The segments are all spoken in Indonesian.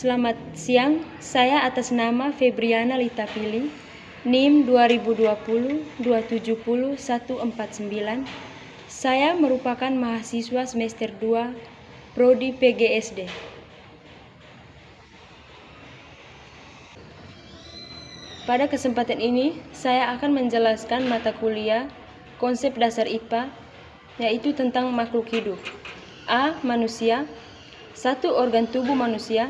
Selamat siang, saya atas nama Febriana Litapili, NIM 2020-270-149. Saya merupakan mahasiswa semester 2, Prodi PGSD. Pada kesempatan ini, saya akan menjelaskan mata kuliah konsep dasar IPA, yaitu tentang makhluk hidup. A. Manusia. 1. Organ tubuh manusia.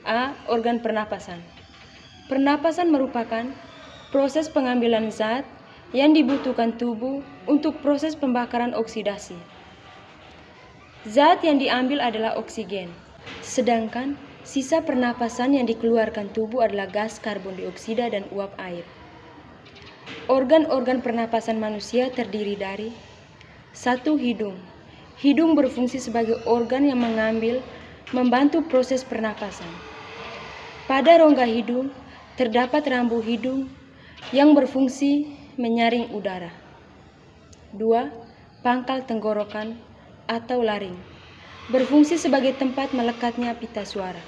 A. Organ pernapasan. Pernapasan merupakan proses pengambilan zat yang dibutuhkan tubuh untuk proses pembakaran oksidasi. Zat yang diambil adalah oksigen, sedangkan sisa pernapasan yang dikeluarkan tubuh adalah gas karbon dioksida dan uap air. Organ-organ pernapasan manusia terdiri dari 1. Hidung. Hidung berfungsi sebagai organ yang membantu proses pernapasan. Pada rongga hidung terdapat rambu hidung yang berfungsi menyaring udara. 2. Pangkal tenggorokan atau laring, berfungsi sebagai tempat melekatnya pita suara.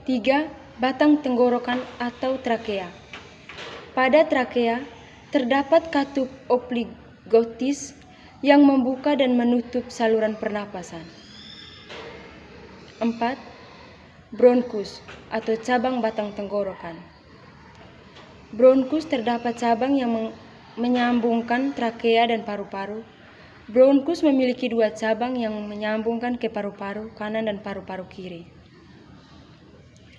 3. Batang tenggorokan atau trakea. Pada trakea terdapat katup obligotis yang membuka dan menutup saluran pernapasan. 4. Bronkus atau cabang batang tenggorokan. Bronkus terdapat cabang yang menyambungkan trakea dan paru-paru. Bronkus memiliki 2 cabang yang menyambungkan ke paru-paru kanan dan paru-paru kiri.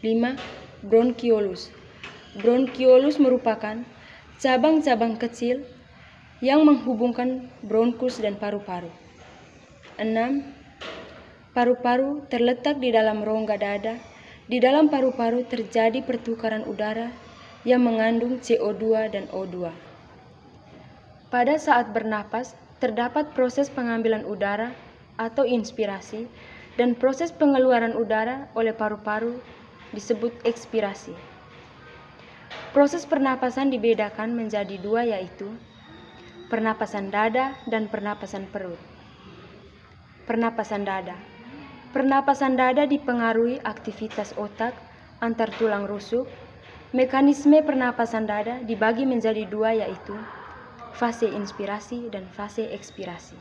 5. Bronkiolus. Bronkiolus merupakan cabang-cabang kecil yang menghubungkan bronkus dan paru-paru. 6. Paru-paru terletak di dalam rongga dada. Di dalam paru-paru terjadi pertukaran udara yang mengandung CO2 dan O2. Pada saat bernapas, terdapat proses pengambilan udara atau inspirasi dan proses pengeluaran udara oleh paru-paru disebut ekspirasi. Proses pernapasan dibedakan menjadi 2, yaitu pernapasan dada dan pernapasan perut. Pernapasan dada. Pernapasan dada dipengaruhi aktivitas otak antar tulang rusuk. Mekanisme pernapasan dada dibagi menjadi 2, yaitu fase inspirasi dan fase ekspirasi.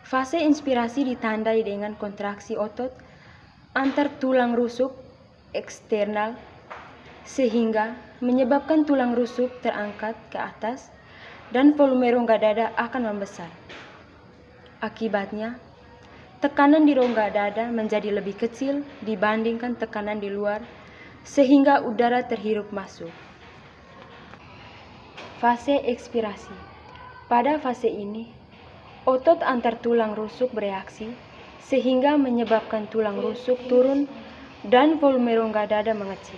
Fase inspirasi ditandai dengan kontraksi otot antar tulang rusuk eksternal sehingga menyebabkan tulang rusuk terangkat ke atas dan volume rongga dada akan membesar. Akibatnya, tekanan di rongga dada menjadi lebih kecil dibandingkan tekanan di luar sehingga udara terhirup masuk. Fase ekspirasi. Pada fase ini, otot antar tulang rusuk bereaksi sehingga menyebabkan tulang rusuk turun dan volume rongga dada mengecil.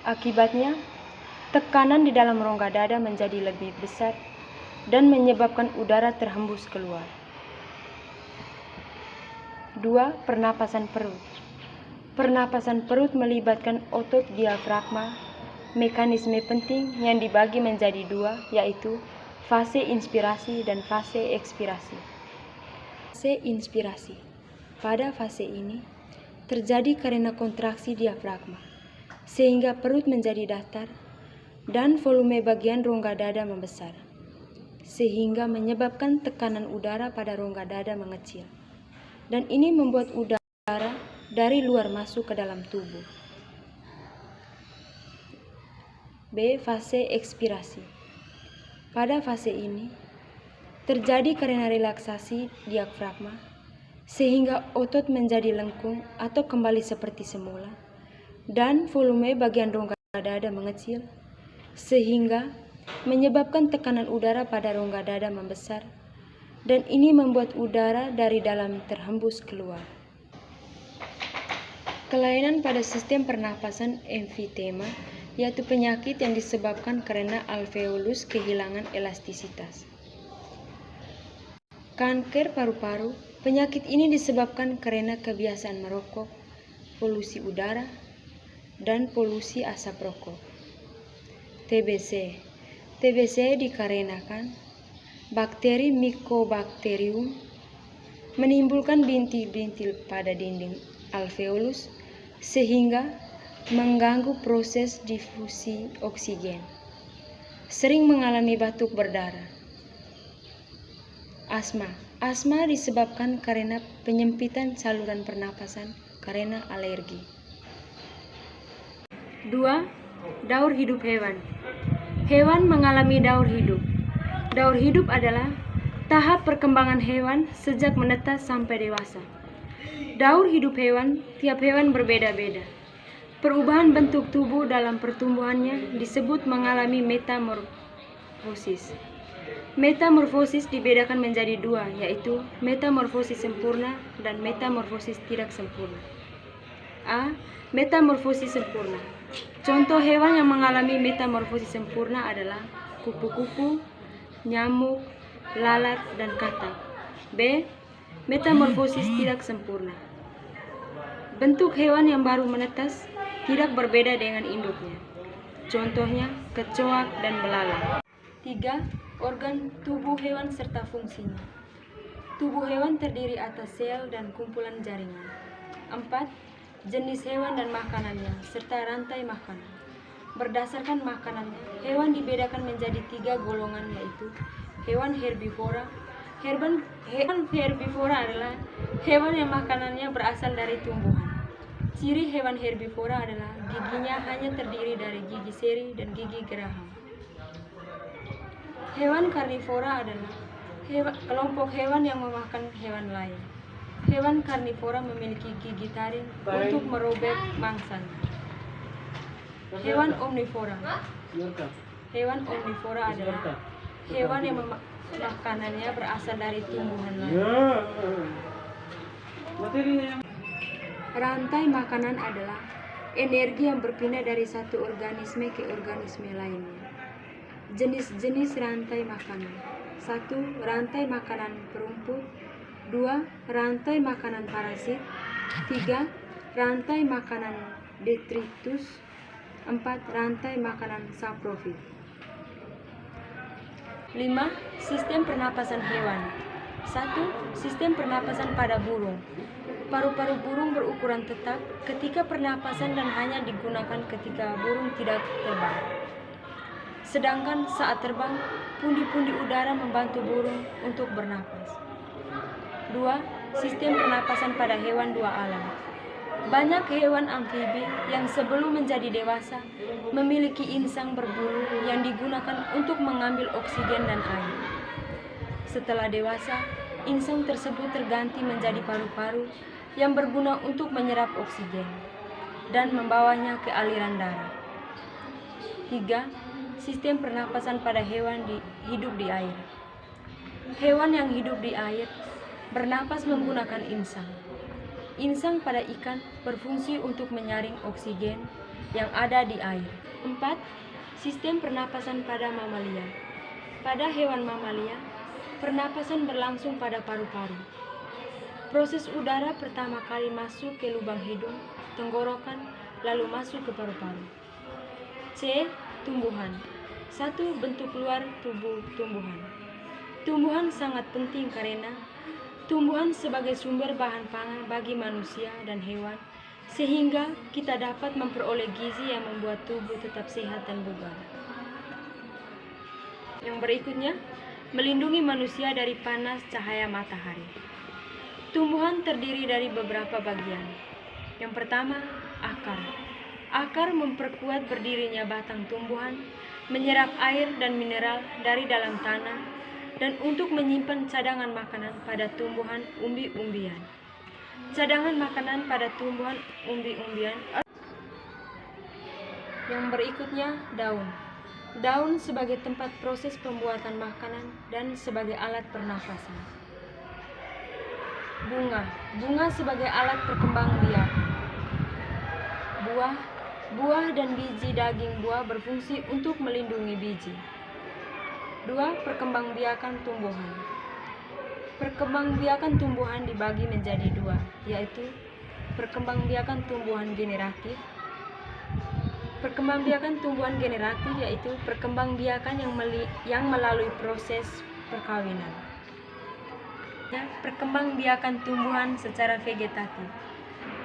Akibatnya, tekanan di dalam rongga dada menjadi lebih besar dan menyebabkan udara terhembus keluar. 2. Pernapasan perut. Pernapasan perut melibatkan otot diafragma. Mekanisme penting yang dibagi menjadi 2, yaitu fase inspirasi dan fase ekspirasi. Fase inspirasi. Pada fase ini terjadi karena kontraksi diafragma, sehingga perut menjadi datar dan volume bagian rongga dada membesar, sehingga menyebabkan tekanan udara pada rongga dada mengecil, dan ini membuat udara dari luar masuk ke dalam tubuh. B. Fase ekspirasi. Pada fase ini terjadi karena relaksasi diafragma, sehingga otot menjadi lengkung atau kembali seperti semula, dan volume bagian rongga dada mengecil, sehingga menyebabkan tekanan udara pada rongga dada membesar, dan ini membuat udara dari dalam terhembus keluar. Kelainan pada sistem pernapasan emfitema, yaitu penyakit yang disebabkan karena alveolus kehilangan elastisitas. Kanker paru-paru. Penyakit ini disebabkan karena kebiasaan merokok, polusi udara, dan polusi asap rokok. TBC. TBC dikarenakan bakteri Mycobacterium menimbulkan bintil-bintil pada dinding alveolus sehingga mengganggu proses difusi oksigen. Sering mengalami batuk berdarah. Asma. Asma disebabkan karena penyempitan saluran pernapasan karena alergi. 2. Daur hidup hewan. Hewan mengalami daur hidup. Daur hidup adalah tahap perkembangan hewan sejak menetas sampai dewasa. Daur hidup hewan, tiap hewan berbeda-beda. Perubahan bentuk tubuh dalam pertumbuhannya disebut mengalami metamorfosis. Metamorfosis dibedakan menjadi dua, yaitu metamorfosis sempurna dan metamorfosis tidak sempurna. A. Metamorfosis sempurna. Contoh hewan yang mengalami metamorfosis sempurna adalah kupu-kupu, nyamuk, lalat, dan katak. B. Metamorfosis tidak sempurna. Bentuk hewan yang baru menetas tidak berbeda dengan induknya. Contohnya kecoak dan belalang. 3. Organ tubuh hewan serta fungsinya. Tubuh hewan terdiri atas sel dan kumpulan jaringan. 4. Jenis hewan dan makanannya serta rantai makanan. Berdasarkan makanannya, hewan dibedakan menjadi 3 golongan, yaitu hewan herbivora. Hewan herbivora adalah hewan yang makanannya berasal dari tumbuhan. Ciri hewan herbivora adalah giginya hanya terdiri dari gigi seri dan gigi geraham. Hewan karnivora adalah kelompok hewan yang memakan hewan lain. Hewan karnivora memiliki gigi taring untuk merobek mangsanya. Hewan omnivora. Hewan omnivora adalah hewan yang makanannya berasal dari tumbuhan lain. Rantai makanan adalah energi yang berpindah dari satu organisme ke organisme lainnya. Jenis-jenis rantai makanan. 1. Rantai makanan perumput. 2. Rantai makanan parasit. 3. Rantai makanan detritus. 4. Rantai makanan saprofit. 5. Sistem pernapasan hewan. 1. Sistem pernapasan pada burung. Paru-paru burung berukuran tetap ketika pernapasan dan hanya digunakan ketika burung tidak terbang. Sedangkan saat terbang, pundi-pundi udara membantu burung untuk bernapas. 2. Sistem pernapasan pada hewan dua alam. Banyak hewan amfibi yang sebelum menjadi dewasa memiliki insang berbulu yang digunakan untuk mengambil oksigen dan air. Setelah dewasa, insang tersebut terganti menjadi paru-paru yang berguna untuk menyerap oksigen dan membawanya ke aliran darah. 3. Sistem pernapasan pada hewan hidup di air. Hewan yang hidup di air bernapas menggunakan insang. Insang pada ikan berfungsi untuk menyaring oksigen yang ada di air. 4. Sistem pernapasan pada mamalia. Pada hewan mamalia, pernapasan berlangsung pada paru-paru. Proses udara pertama kali masuk ke lubang hidung, tenggorokan, lalu masuk ke paru-paru. C. Tumbuhan. 1. Bentuk luar tubuh tumbuhan. Tumbuhan sangat penting karena tumbuhan sebagai sumber bahan pangan bagi manusia dan hewan, sehingga kita dapat memperoleh gizi yang membuat tubuh tetap sehat dan bugar. Yang berikutnya, melindungi manusia dari panas cahaya matahari. Tumbuhan terdiri dari beberapa bagian. Yang pertama, akar. Akar memperkuat berdirinya batang tumbuhan, menyerap air dan mineral dari dalam tanah, dan untuk menyimpan cadangan makanan pada tumbuhan umbi-umbian. Cadangan makanan pada tumbuhan umbi-umbian. Yang berikutnya, daun. Daun sebagai tempat proses pembuatan makanan dan sebagai alat pernafasan. Bunga. Bunga sebagai alat perkembangbiakan. Buah. Buah dan biji daging buah berfungsi untuk melindungi biji. 2. Perkembangbiakan tumbuhan. Perkembangbiakan tumbuhan dibagi menjadi dua, yaitu perkembangbiakan tumbuhan generatif. Perkembangbiakan tumbuhan generatif yaitu perkembangbiakan yang melalui proses perkawinan. Perkembangbiakan tumbuhan secara vegetatif.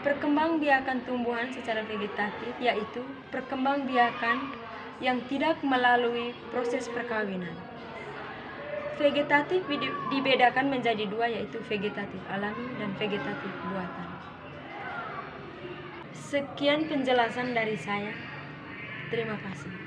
Perkembangbiakan tumbuhan secara vegetatif yaitu perkembangbiakan yang tidak melalui proses perkawinan. Vegetatif dibedakan menjadi dua, yaitu vegetatif alami dan vegetatif buatan. Sekian penjelasan dari saya. Terima kasih.